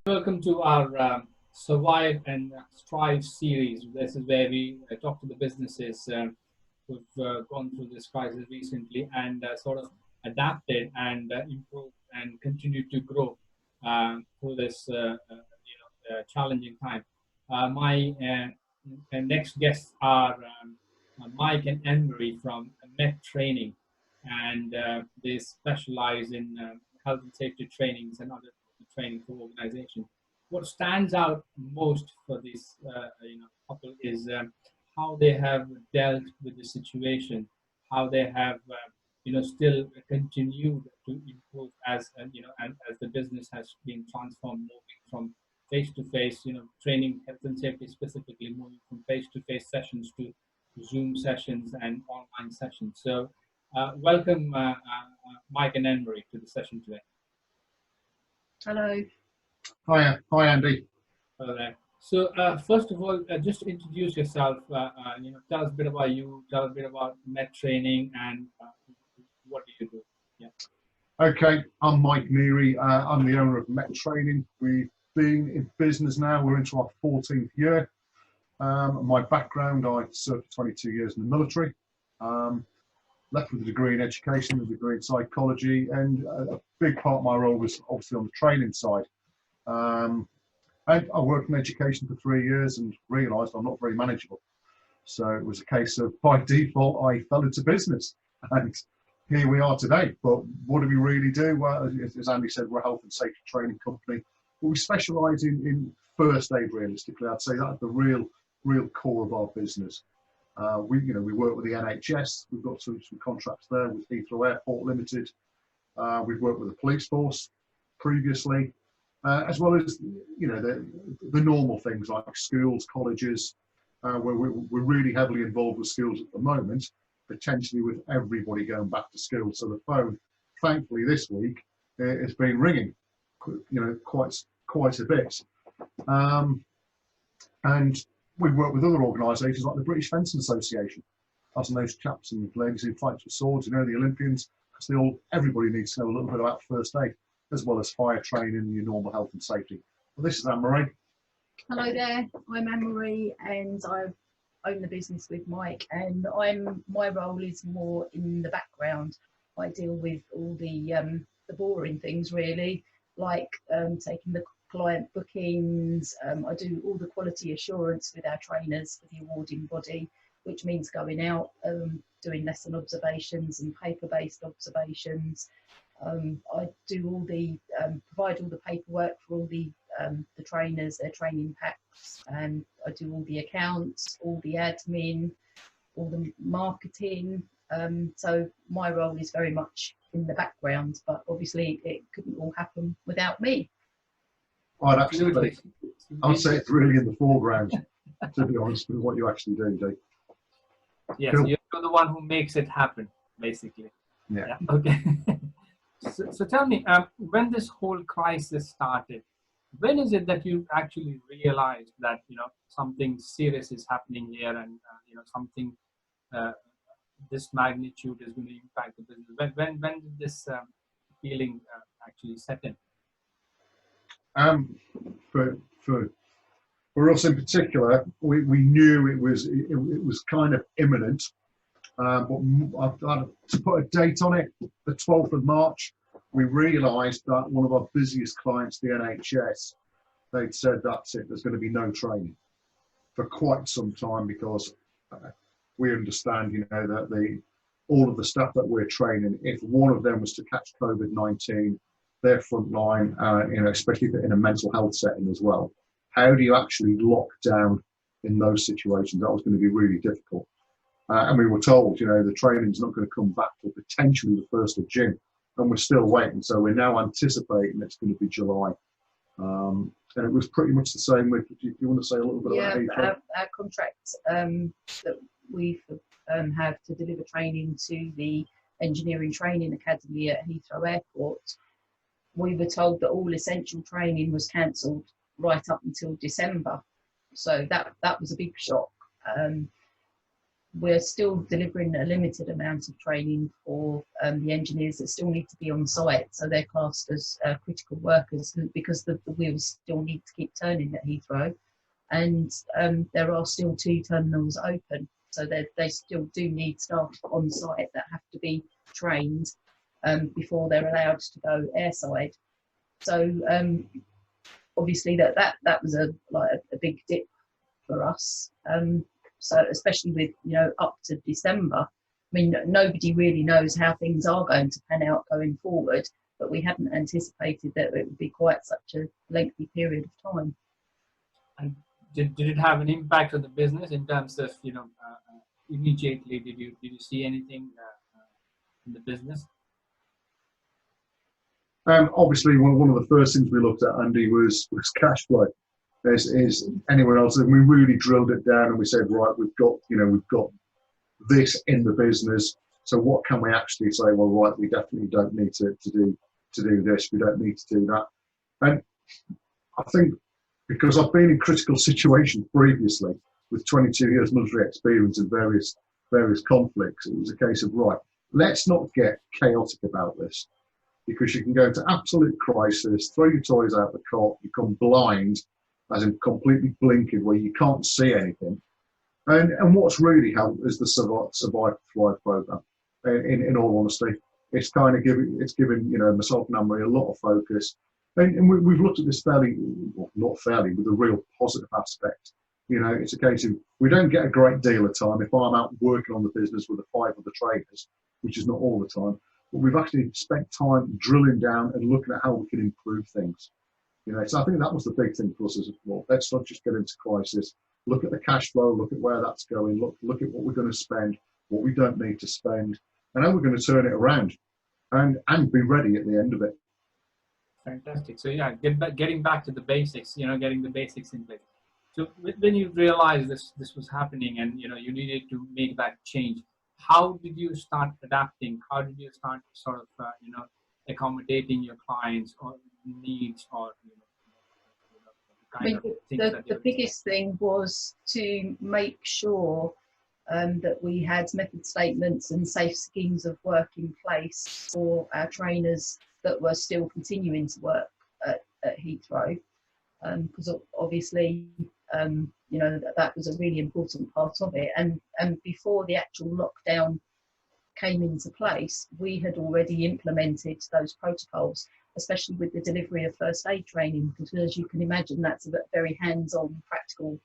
Welcome to our Survive and Strive series. This is where we talk to the businesses who've gone through this crisis recently and sort of adapted and improved and continue to grow through this challenging time. My next guests are Mike and Emery from METT Training, and they specialize in health and safety trainings and other training for organization. What stands out most for this couple is how they have dealt with the situation, how they have still continued to improve as as the business has been transformed, moving from face to face, training health and safety specifically, moving from face to face sessions to Zoom sessions and online sessions. So, welcome, Mike and Emery, to the session today. Hello. Hi, Andy. Hello there. So, first of all, just introduce yourself. Tell us a bit about you. Tell us a bit about METT Training and what do you do? Yeah. Okay, I'm Mike Neary. I'm the owner of METT Training. We've been in business now. We're into our 14th year. My background, I served for 22 years in the military. Left with a degree in education, a degree in psychology, and a big part of my role was obviously on the training side. And I worked in education for 3 years and realised I'm not very manageable. So it was a case of, by default, I fell into business. And here we are today. But what do we really do? Well, as Andy said, we're a health and safety training company. But we specialise in first aid, realistically. I'd say that's the real core of our business. We work with the NHS. We've got some contracts there with Heathrow Airport Limited. We've worked with the police force previously, as well as the normal things like schools, colleges, where we're really heavily involved with schools at the moment, potentially with everybody going back to school. So the phone, thankfully, this week it's been ringing, quite a bit, and we work with other organisations like the British Fencing Association. That's those chaps and ladies who fight with swords, the Olympians, because everybody needs to know a little bit about first aid, as well as fire training and your normal health and safety. Well, this is Anne-Marie. Hello there, I'm Anne-Marie and I own the business with Mike, and my role is more in the background. I deal with all the boring things really, like taking the client bookings. I do all the quality assurance with our trainers for the awarding body, which means going out, doing lesson observations and paper-based observations. I do all the provide all the paperwork for all the trainers, their training packs, and I do all the accounts, all the admin, all the marketing. So my role is very much in the background, but obviously it couldn't all happen without me. I'd say it's really in the foreground, to be honest, with what you actually do, Dave. Yes, cool. You're the one who makes it happen, basically. Yeah. Okay. So tell me, when this whole crisis started, when is it that you actually realized that something serious is happening here, and something this magnitude is going to impact the business? When did this feeling actually set in? For us in particular, we knew it was kind of imminent, but to put a date on it, the 12th of March, we realised that one of our busiest clients, the NHS, they'd said that's it, there's going to be no training for quite some time, because we understand, that all of the staff that we're training, if one of them was to catch COVID-19, their front line, especially in a mental health setting as well. How do you actually lock down in those situations? That was going to be really difficult. And we were told, the training's not going to come back till potentially the 1st of June. And we're still waiting. So we're now anticipating it's going to be July. And it was pretty much the same with, do you want to say a little bit about Heathrow? Our contract that we have to deliver training to the Engineering Training Academy at Heathrow Airport, we were told that all essential training was cancelled right up until December. So that was a big shock. we're still delivering a limited amount of training for the engineers that still need to be on site. So they're classed as critical workers because the wheels still need to keep turning at Heathrow. And there are still 2 terminals open. So they still do need staff on site that have to be trained before they're allowed to go airside. So obviously that was a big dip for us. So especially with, you know, up to December, I mean, nobody really knows how things are going to pan out going forward, but we hadn't anticipated that it would be quite such a lengthy period of time. And did it have an impact on the business in terms of, you know, immediately did you see anything in the business? Obviously, one of the first things we looked at, Andy, was cash flow. Is anyone else? And we really drilled it down, and we said, right, we've got this in the business. So what can we actually say? Well, right, we definitely don't need to do this. We don't need to do that. And I think because I've been in critical situations previously with 22 years military experience and various conflicts, it was a case of, right, let's not get chaotic about this, because you can go into absolute crisis, throw your toys out the cot, become blind, as in completely blinkered, where you can't see anything. And what's really helped is the Survive Thrive program. In all honesty, it's kind of given you know, myself and Anne-Marie a lot of focus, and we've looked at this not fairly, with a real positive aspect. You know, it's a case of, we don't get a great deal of time if I'm out working on the business with the 5 other trainers, which is not all the time, but we've actually spent time drilling down and looking at how we can improve things. You know, so I think that was the big thing for us as well. Let's not just get into crisis. Look at the cash flow. Look at where that's going. Look at what we're going to spend, what we don't need to spend, and how we're going to turn it around, and be ready at the end of it. Fantastic. So yeah, getting back to the basics. You know, getting the basics in place. So when you realized this was happening, and you know you needed to make that change, how did you start adapting? How did you start sort of you know, accommodating your clients or needs, or the biggest thing was to make sure that we had method statements and safe schemes of work in place for our trainers that were still continuing to work at Heathrow, because obviously you know, that was a really important part of it. And before the actual lockdown came into place, we had already implemented those protocols, especially with the delivery of first aid training, because as you can imagine, that's a very hands-on, practical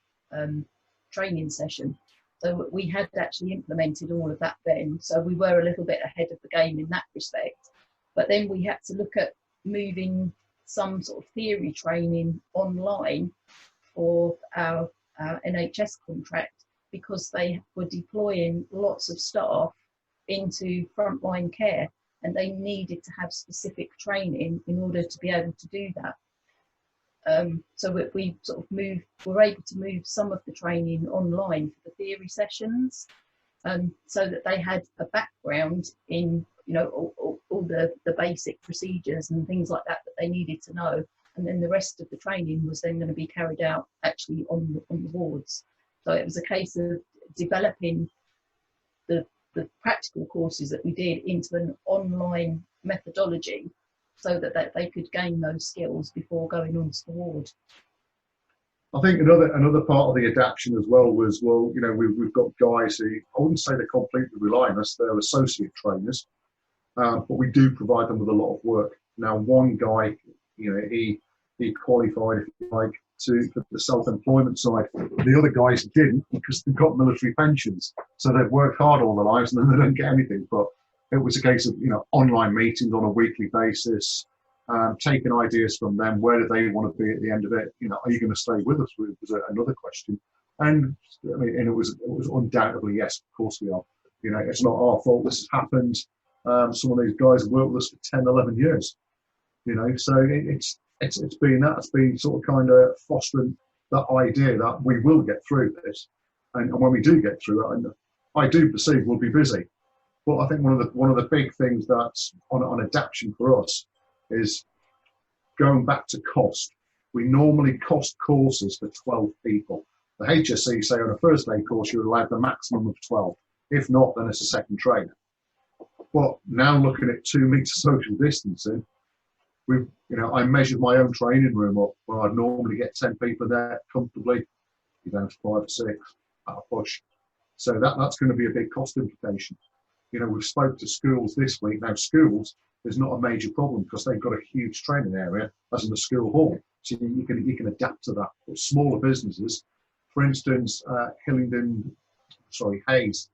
training session. So we had actually implemented all of that then. So we were a little bit ahead of the game in that respect. But then we had to look at moving some sort of theory training online for our NHS contract, because they were deploying lots of staff into frontline care, and they needed to have specific training in order to be able to do that. So we sort of were able to move some of the training online for the theory sessions, so that they had a background in, you know, all the basic procedures and things like that they needed to know. And then the rest of the training was then going to be carried out actually on the wards. So it was a case of developing the practical courses that we did into an online methodology, so that they could gain those skills before going on to the ward. I think another part of the adaptation as well was, well, you know, we've got guys who, I wouldn't say they completely rely on us, they're associate trainers, but we do provide them with a lot of work. Now, one guy, you know, he qualified, if you like, for the self-employment side. The other guys didn't, because they've got military pensions, so they've worked hard all their lives and then they don't get anything. But it was a case of, you know, online meetings on a weekly basis, taking ideas from them. Where do they want to be at the end of it? You know, are you going to stay with us? Was another question. And I mean, and it was undoubtedly yes, of course we are. You know, it's not our fault this has happened. Some of these guys have worked with us for 10, 11 years. You know, so it's been sort of kind of fostering that idea that we will get through this, and when we do get through it, and I do perceive we'll be busy. But I think one of the big things that's on adaptation for us is going back to cost. We normally cost courses for 12 people. The HSC say on a first aid course you're allowed the maximum of 12. If not, then it's a second trainer. But now looking at 2 meters social distancing, I measured my own training room up where I'd normally get 10 people there comfortably. You're down to 5 or 6 at a push. So that's going to be a big cost implication. We've spoke to schools this week. Now, schools is not a major problem because they've got a huge training area, as in the school hall. So you can adapt to that. But smaller businesses, for instance, Hayes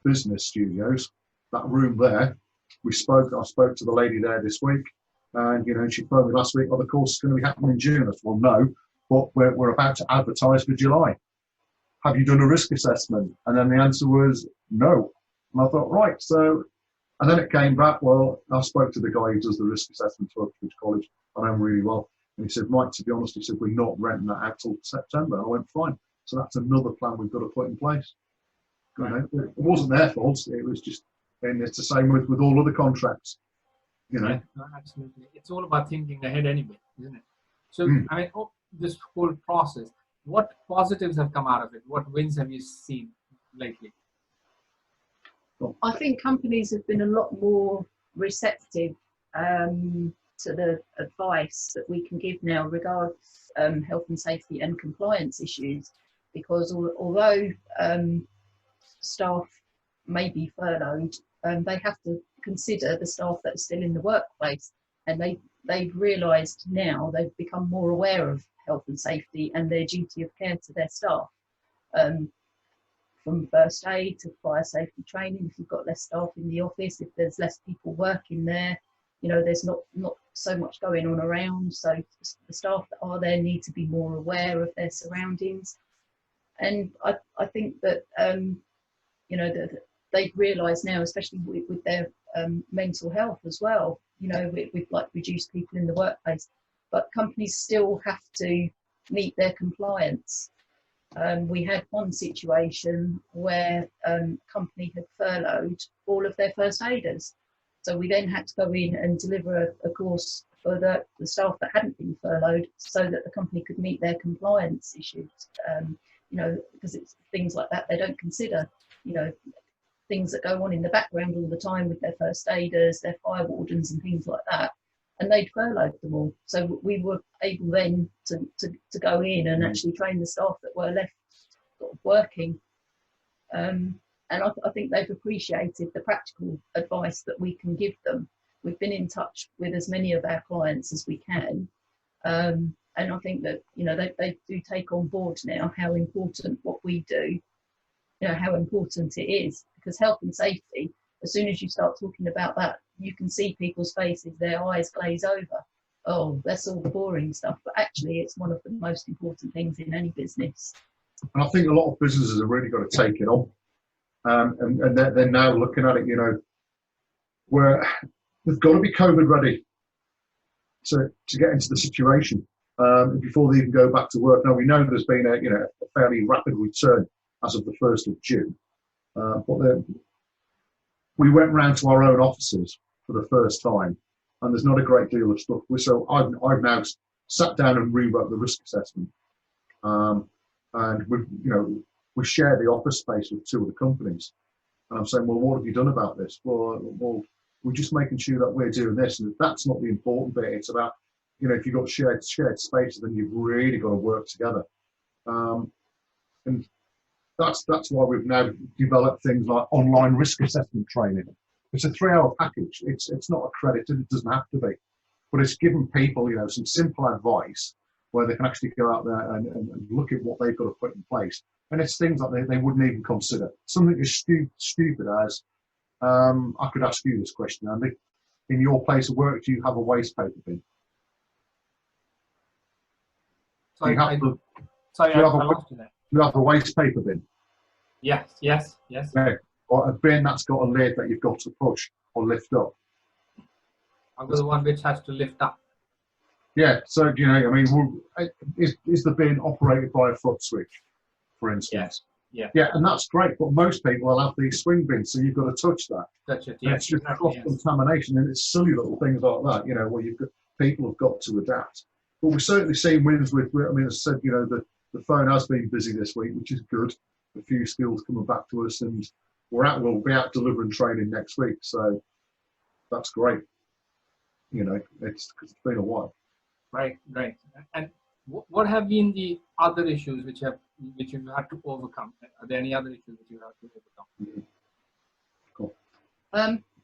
Business Studios, that room there, I spoke to the lady there this week, and she phoned me last week, the course is going to be happening in June. I said, well, no, but we're about to advertise for July. Have you done a risk assessment? And then the answer was no. And I thought, right, so, and then it came back, well, I spoke to the guy who does the risk assessment for Uxbridge College, I know him really well. And he said, Mike, to be honest, he said, we're not renting that out till September. I went, fine. So that's another plan we've got to put in place. Right. It wasn't their fault. It was just, and it's the same with all other contracts. Yeah, no, absolutely. It's all about thinking ahead anyway, isn't it? So, this whole process, what positives have come out of it? What wins have you seen lately? I think companies have been a lot more receptive to the advice that we can give now regarding health and safety and compliance issues, because although staff may be furloughed, they have to consider the staff that are still in the workplace, and they've realised now, they've become more aware of health and safety and their duty of care to their staff. From first aid to fire safety training, if you've got less staff in the office, if there's less people working there, there's not so much going on around. So the staff that are there need to be more aware of their surroundings. And I think that, that they've realised now, especially with their mental health as well, with like reduced people in the workplace, but companies still have to meet their compliance. We had one situation where a company had furloughed all of their first aiders. So we then had to go in and deliver a course for the staff that hadn't been furloughed so that the company could meet their compliance issues. Because it's things like that they don't consider, things that go on in the background all the time with their first aiders, their fire wardens and things like that. And they'd furloughed them all. So we were able then to go in and actually train the staff that were left sort of working. And I think they've appreciated the practical advice that we can give them. We've been in touch with as many of our clients as we can. And I think that, they do take on board now how important what we do, how important it is, because health and safety, as soon as you start talking about that, you can see people's faces, their eyes glaze over. Oh, that's all the boring stuff. But actually, it's one of the most important things in any business. And I think a lot of businesses have really got to take it on. And they're now looking at it, where they've got to be COVID ready to get into the situation before they even go back to work. Now, we know there's been a fairly rapid return as of the 1st of June. But we went round to our own offices for the first time, and there's not a great deal of stuff. So I've now sat down and rewrote the risk assessment, and we share the office space with 2 of the companies. And I'm saying, well, what have you done about this? Well, we're just making sure that we're doing this, and that's not the important bit. It's about, if you've got shared spaces, then you've really got to work together. And that's why we've now developed things like online risk assessment training. It's a 3-hour package. It's not accredited. It doesn't have to be, but it's giving people, some simple advice where they can actually go out there and look at what they've got to put in place. And it's things that they wouldn't even consider. Something as stupid as, I could ask you this question, Andy. In your place of work, do you have a waste paper bin? Sorry, I lost you there. You have a waste paper bin? Yes. Okay. Or a bin that's got a lid that you've got to push or lift up. I've got the one which has to lift up. Yeah, so is the bin operated by a foot switch, for instance? Yeah, and that's great, but most people will have these swing bins, so you've got to touch that. Touch it, yeah. It's just cross-contamination, and it's silly little things like that, where people have got to adapt. But we've certainly seen wins with, as I said, the phone has been busy this week, which is good. A few skills coming back to us, and we'll be out delivering training next week. So that's great. You know, it's been a while. Right. And what have been the other issues which you've had to overcome? Are there any other issues that you have to overcome? Cool.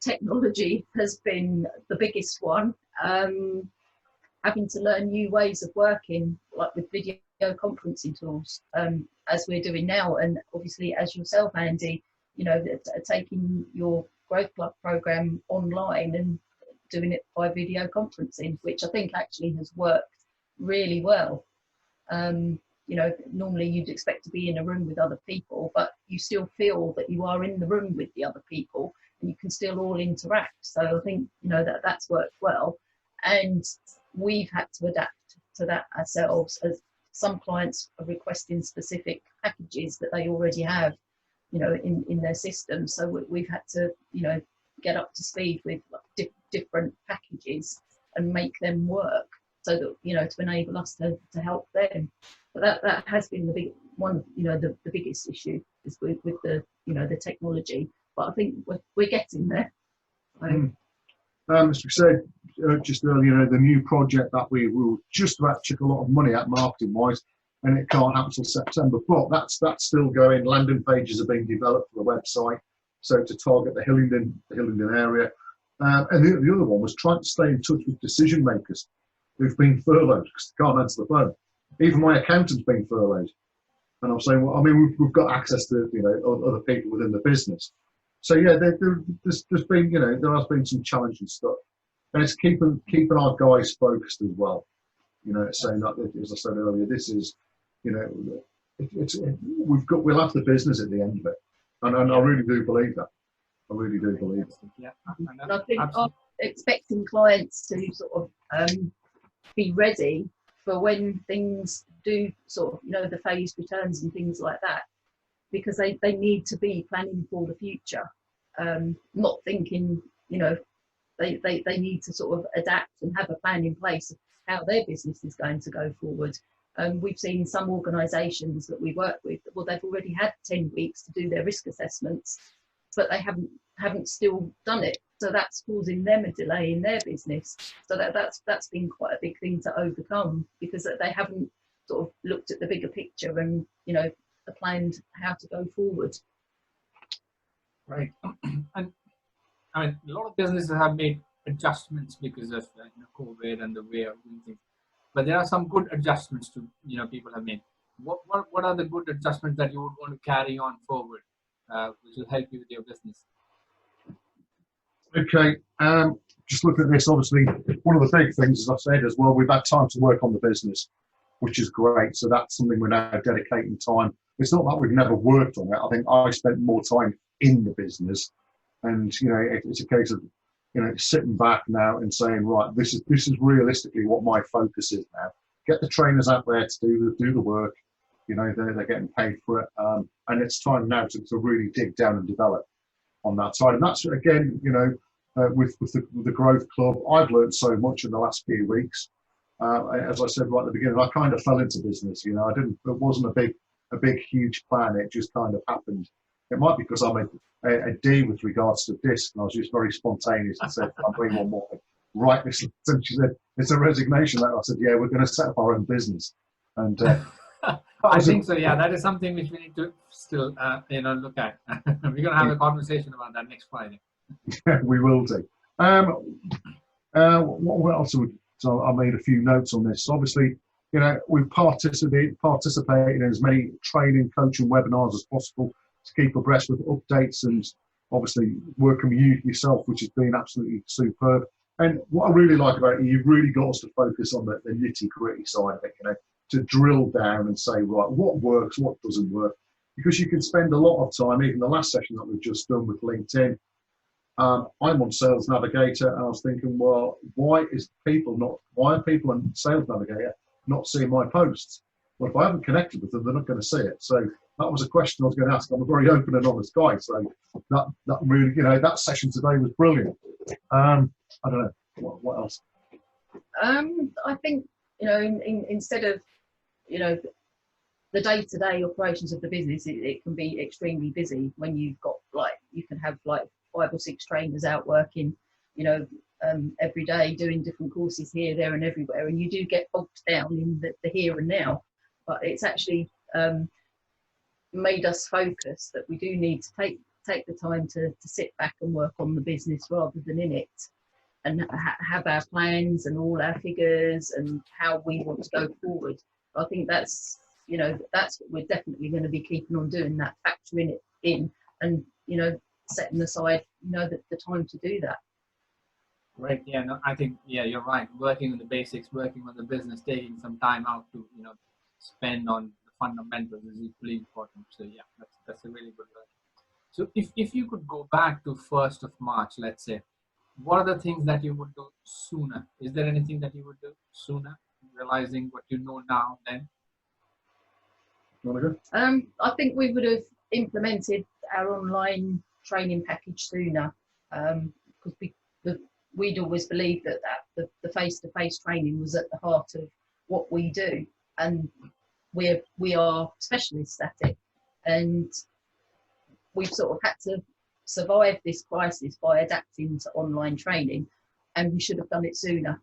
Technology has been the biggest one. Having to learn new ways of working, like with video conferencing tools, as we're doing now, and obviously as yourself, Andy, you know, taking your Growth Club program online and doing it by video conferencing, which I think actually has worked really well. You know, normally you'd expect to be in a room with other people, but you still feel that you are in the room with the other people and you can still all interact. So I think, you know, that's worked well. And we've had to adapt to that ourselves, as some clients are requesting specific packages that they already have, you know, in their system. So we've had to, you know, get up to speed with different packages and make them work, so that, you know, to enable us to help them. But that has been the big one, you know, the biggest issue is with the, you know, the technology. But I think we're getting there. So. As we said just earlier, you know, the new project that we were just about to chuck a lot of money at marketing wise, and it can't happen until September. But that's still going. Landing pages are being developed for the website, so to target the Hillingdon area. And the other one was trying to stay in touch with decision makers who've been furloughed because they can't answer the phone. Even my accountant's been furloughed, and I'm saying, well, I mean, we've got access to, you know, other people within the business. So yeah, there's been, you know, there has been some challenging stuff, and it's keeping our guys focused as well. You know, saying that, as I said earlier, this is, you know, we'll have the business at the end of it, and I really do believe that. I really do believe it. Yeah, and I think I'm expecting clients to sort of be ready for when things do sort of, you know, the phased returns and things like that, because they need to be planning for the future, not thinking, you know, they need to sort of adapt and have a plan in place of how their business is going to go forward. We've seen some organisations that we work with, well, they've already had 10 weeks to do their risk assessments, but they haven't still done it. So that's causing them a delay in their business. So that's been quite a big thing to overcome, because they haven't sort of looked at the bigger picture and, you know, planned how to go forward. Right. And I mean, a lot of businesses have made adjustments because of COVID and the way of doing things. But there are some good adjustments to, you know, people have made. What are the good adjustments that you would want to carry on forward, which will help you with your business? Okay, just looking at this, obviously, one of the big things, as I said as well, we've had time to work on the business, which is great. So that's something we're now dedicating time. It's not that we've never worked on it. I think I spent more time in the business, and, you know, it's a case of, you know, sitting back now and saying, right, this is realistically what my focus is now. Get the trainers out there to do the work. You know, they're getting paid for it, and it's time now to really dig down and develop on that side. And that's, again, you know, with the Growth Club, I've learned so much in the last few weeks. As I said right at the beginning, I kind of fell into business. You know, it wasn't a big huge plan. It just kind of happened. It might be because I'm a D with regards to disc, and I was just very spontaneous and said, I'm doing one more thing. Right, and she said, it's a resignation letter. I said, yeah, we're going to set up our own business. And I think so. Yeah, that is something which we need to still, you know, look at. We're going to have a conversation about that next Friday. We will do. What else? So I made a few notes on this. Obviously, you know, we've participated in as many training, coaching webinars as possible to keep abreast with updates, and obviously working with you yourself, which has been absolutely superb. And what I really like about it, you've really got us to focus on the nitty-gritty side of it, you know, to drill down and say, right, what works, what doesn't work, because you can spend a lot of time, even the last session that we've just done with LinkedIn. I'm on Sales Navigator, and I was thinking, well, why are people on Sales Navigator not seeing my posts? Well, if I haven't connected with them, they're not going to see it. So that was a question I was going to ask. I'm a very open and honest guy, so that really, you know, that session today was brilliant. I don't know what else. I think, you know, instead of, you know, the day-to-day operations of the business, it can be extremely busy when you've got like you can have like 5 or 6 trainers out working, you know, every day doing different courses here, there and everywhere, and you do get bogged down in the here and now. But it's actually made us focus that we do need to take the time to sit back and work on the business rather than in it, and have our plans and all our figures and how we want to go forward. I think that's, you know, that's what we're definitely going to be keeping on doing, that factoring it in and, you know, setting aside, you know, the time to do that. Right. Yeah. No, I think, yeah, you're right. Working on the basics, working on the business, taking some time out to, you know, spend on the fundamentals is equally important. So yeah, that's a really good one. So if you could go back to 1st of March, let's say, what are the things that you would do sooner? Is there anything that you would do sooner, realizing what you know now then? You want to go? I think we would have implemented our online training package sooner, because we'd always believed that the face-to-face training was at the heart of what we do, and we are specialists at it, and we've sort of had to survive this crisis by adapting to online training, and we should have done it sooner.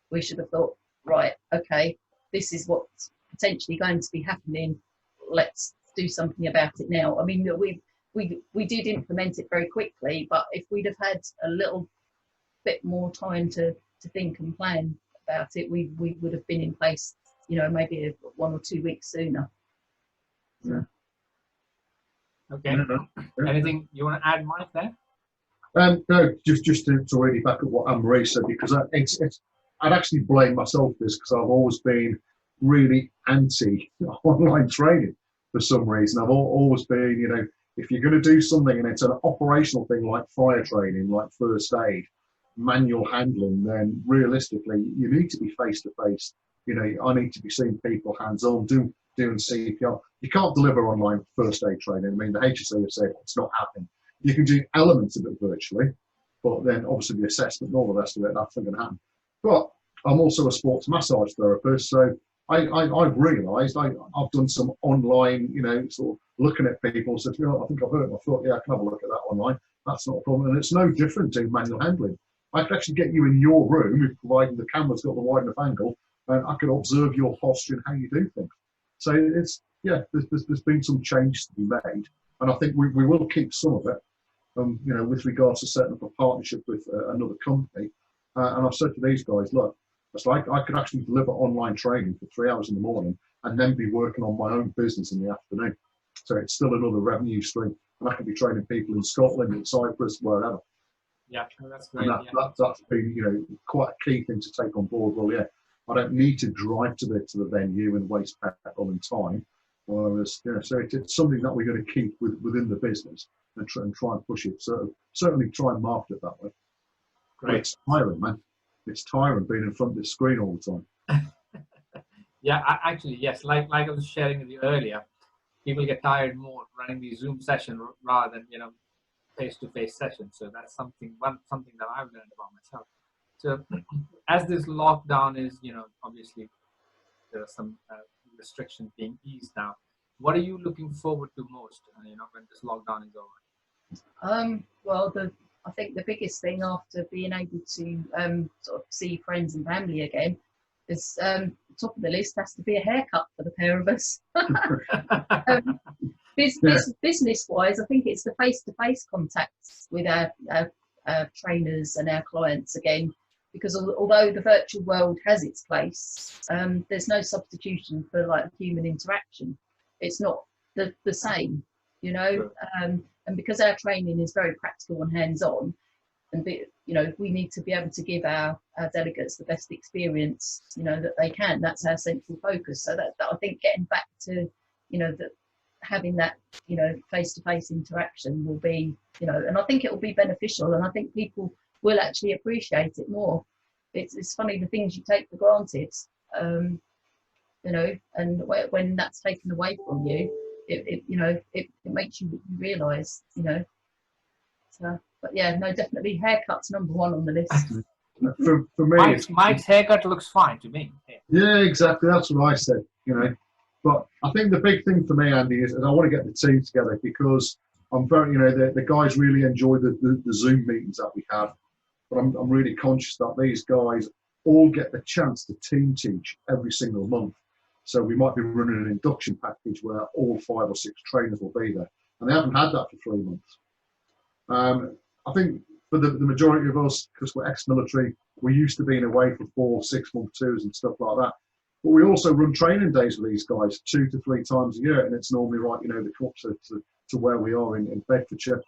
We should have thought, right, okay, this is what's potentially going to be happening. Let's do something about it now. I mean, we did implement it very quickly, but if we'd have had a little bit more time to think and plan about it, we would have been in place, you know, maybe 1 or 2 weeks sooner. So. Okay. Anything you want to add, Mike, there? No, just to really back up what Anne-Marie said, because I'd actually blame myself for this, because I've always been really anti online training for some reason. I've always been, you know, if you're going to do something and it's an operational thing like fire training, like first aid, manual handling, then realistically you need to be face to face. You know, I need to be seeing people hands on, doing CPR. You can't deliver online first aid training. I mean, the HSE have said it's not happening. You can do elements of it virtually, but then obviously the assessment and all the rest of it, that's not going to happen. But I'm also a sports massage therapist, so I've realised I've done some online, you know, sort of looking at people and said, you know, I think I've hurt my foot. Yeah, I can have a look at that online. That's not a problem. And it's no different to manual handling. I could actually get you in your room, providing the camera's got the wide enough angle, and I could observe your posture and how you do things. So it's, yeah, there's been some changes to be made, and I think we will keep some of it. You know, with regards to setting up a partnership with another company, and I've said to these guys, look, it's like I could actually deliver online training for 3 hours in the morning and then be working on my own business in the afternoon. So it's still another revenue stream, and I could be training people in Scotland, in Cyprus, wherever. Yeah, that's great. And that's been, you know, quite a key thing to take on board. Well, yeah, I don't need to drive to the venue and waste petrol and time. Whereas, you know, so it's something that we're going to keep within the business and try and push it. So certainly try and market it that way. Great. But it's tiring, man. It's tiring being in front of the screen all the time. Yeah, actually, yes. Like I was sharing with you earlier, people get tired more running these Zoom sessions rather than, you know, face-to-face sessions. So that's something that I've learned about myself. So as this lockdown is, you know, obviously there are some restrictions being eased now. What are you looking forward to most, you know, when this lockdown is over? Well, I think the biggest thing after being able to sort of see friends and family again is top of the list has to be a haircut for the pair of us. Business-wise, I think it's the face-to-face contacts with our trainers and our clients again, because although the virtual world has its place, there's no substitution for like human interaction. It's not the same, you know. Sure. And because our training is very practical and hands-on, and you know, we need to be able to give our delegates the best experience, you know, that they can. That's our central focus. So that I think getting back to, you know, that having that, you know, face-to-face interaction will be, you know, and I think it will be beneficial, and I think people will actually appreciate it more. It's funny, the things you take for granted, you know, and when that's taken away from you, it you know, it makes you realise, you know. So, but yeah, no, definitely haircut's number one on the list. For me, Mike's haircut looks fine to me. Yeah, exactly. That's what I said, you know. But I think the big thing for me, Andy, is I want to get the team together, because I'm very, the guys really enjoy the Zoom meetings that we have, but I'm really conscious that these guys all get the chance to team teach every single month. So we might be running an induction package where all 5 or 6 trainers will be there, and they haven't had that for 3 months. I think for the majority of us, because we're ex-military, we're used to being away for 4, 6 month tours and stuff like that. But we also run training days with these guys 2 to 3 times a year, and it's normally right, they come up to where we are in Bedfordshire.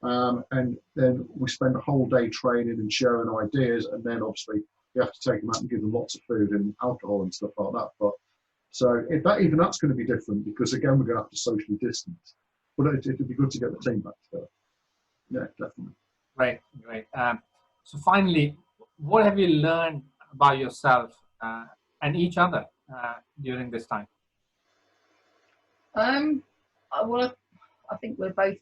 And then we spend a whole day training and sharing ideas, and then obviously you have to take them out and give them lots of food and alcohol and stuff like that. But so even that's going to be different, because again we're going to have to socially distance. But it'd be good to get the team back together. Yeah, definitely. Right, right. So finally, what have you learned about yourself and each other during this time? Well, I think we're both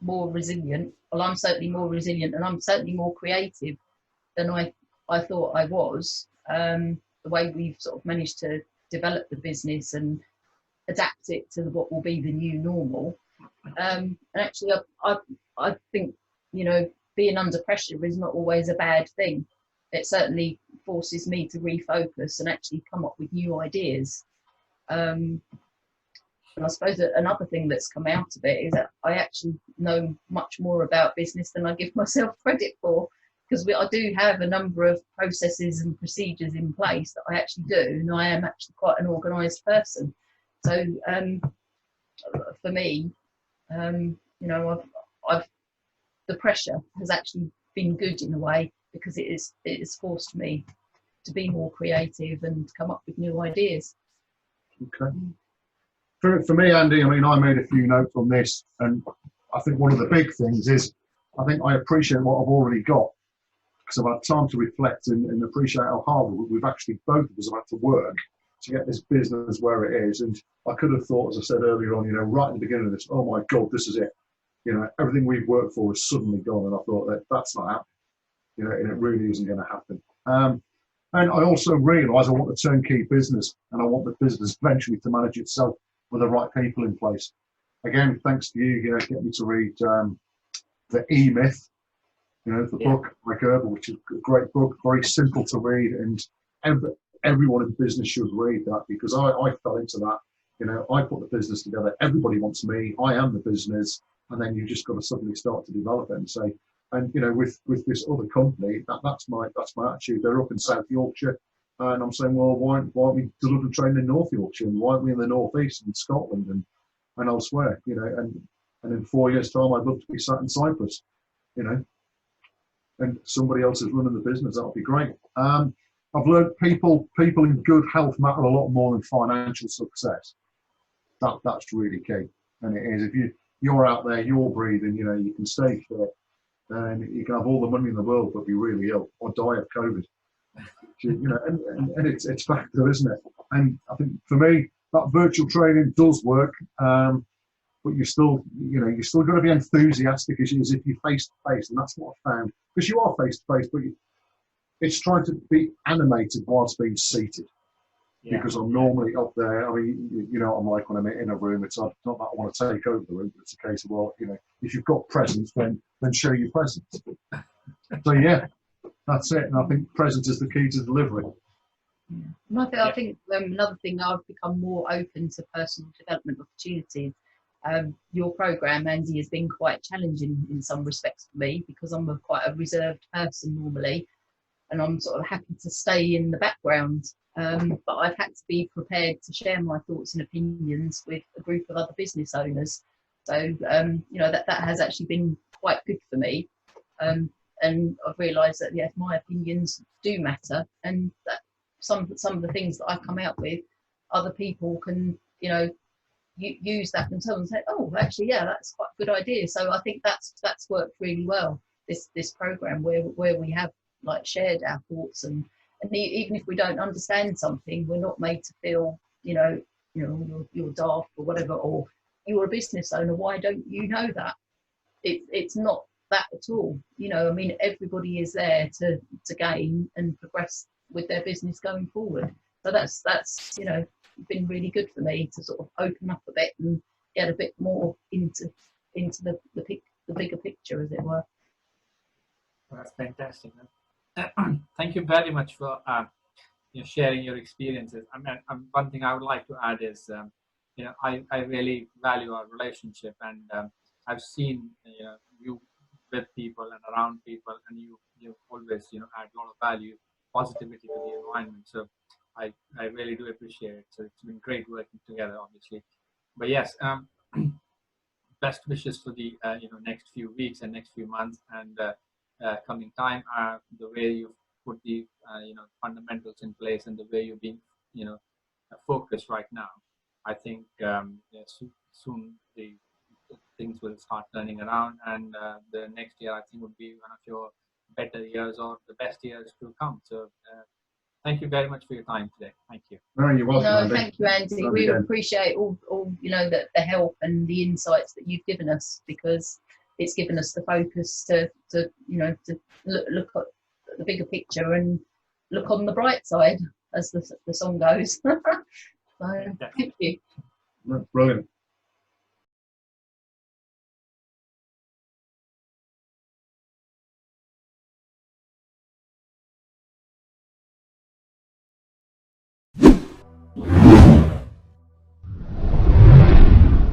more resilient. Well, I'm certainly more resilient, and I'm certainly more creative than I thought I was. The way we've sort of managed to develop the business and adapt it to what will be the new normal. And actually, I think, being under pressure is not always a bad thing. It certainly forces me to refocus and actually come up with new ideas. And I suppose that another thing that's come out of it is that I actually know much more about business than I give myself credit for, because I do have a number of processes and procedures in place that I actually do, and I am actually quite an organised person. So for me, I've the pressure has actually been good in a way, because it has forced me to be more creative and come up with new ideas. Okay. For me, Andy, I mean, I made a few notes on this, and I think one of the big things is I think I appreciate what I've already got, because I've had time to reflect and appreciate how hard we've actually, both of us have had to work to get this business where it is. And I could have thought, as I said earlier on, right at the beginning of this, oh my God, this is it. Everything we've worked for is suddenly gone. And I thought that's not happening, and it really isn't going to happen. And I also realise I want a turnkey business, and I want the business eventually to manage itself with the right people in place. Again, thanks to you, get me to read the E-Myth, the book like Herbal, which is a great book, very simple to read, and everyone in business should read that, because I fell into that. I put the business together. Everybody wants me. I am the business, and then you just got to suddenly start to develop it and say, and with this other company, that's my attitude. They're up in South Yorkshire, and I'm saying, well, why aren't we delivering training in North Yorkshire, and why aren't we in the North East and Scotland and elsewhere? And in 4 years' time, I'd love to be sat in Cyprus, and somebody else is running the business. That would be great. I've learned people in good health matter a lot more than financial success. That's really key, and it is. If you're out there, you're breathing, you can stay fit, and you can have all the money in the world but be really ill or die of COVID. And it's factor, isn't it? And I think for me, that virtual training does work, but you still got to be enthusiastic as if you're face to face, and that's what I found, because you are face to face, but it's trying to be animated whilst being seated. Yeah. Because I'm normally up there. I mean, I'm like when I'm in a room, it's not that I want to take over the room, but it's a case of, well, if you've got presence, then show your presence. So yeah, that's it. And I think presence is the key to delivery. I think another thing, I've become more open to personal development opportunities. Your program, Andy, has been quite challenging in some respects for me, because I'm quite a reserved person normally, and I'm sort of happy to stay in the background. But I've had to be prepared to share my thoughts and opinions with a group of other business owners. So, that has actually been quite good for me. And I've realised that, yes, my opinions do matter, and that some of the things that I come out with, other people can, use that themselves and say, oh, actually, yeah, that's quite a good idea. So I think that's worked really well, this program where we have shared our thoughts, and even if we don't understand something, we're not made to feel, you're daft or whatever, or you're a business owner, why don't you know that? It's not that at all. I mean, everybody is there to gain and progress with their business going forward. So that's been really good for me to sort of open up a bit and get a bit more into the bigger picture, as it were. That's fantastic. Thank you very much for sharing your experiences. I mean, one thing I would like to add is, I really value our relationship, and I've seen you with people and around people, and you always add a lot of value, positivity to the environment. So I really do appreciate it. So it's been great working together, obviously. But yes, best wishes for the next few weeks and next few months and coming time. The way you put the fundamentals in place and the way you're being focused right now, I think soon the things will start turning around, and the next year I think would be one of your better years or the best years to come. So thank you very much for your time today. Thank you. No, you're welcome, No, Andy. thank you, Andy. We appreciate all the help and the insights that you've given us, because it's given us the focus to look at the bigger picture and look on the bright side, as the song goes. So, thank you. Brilliant.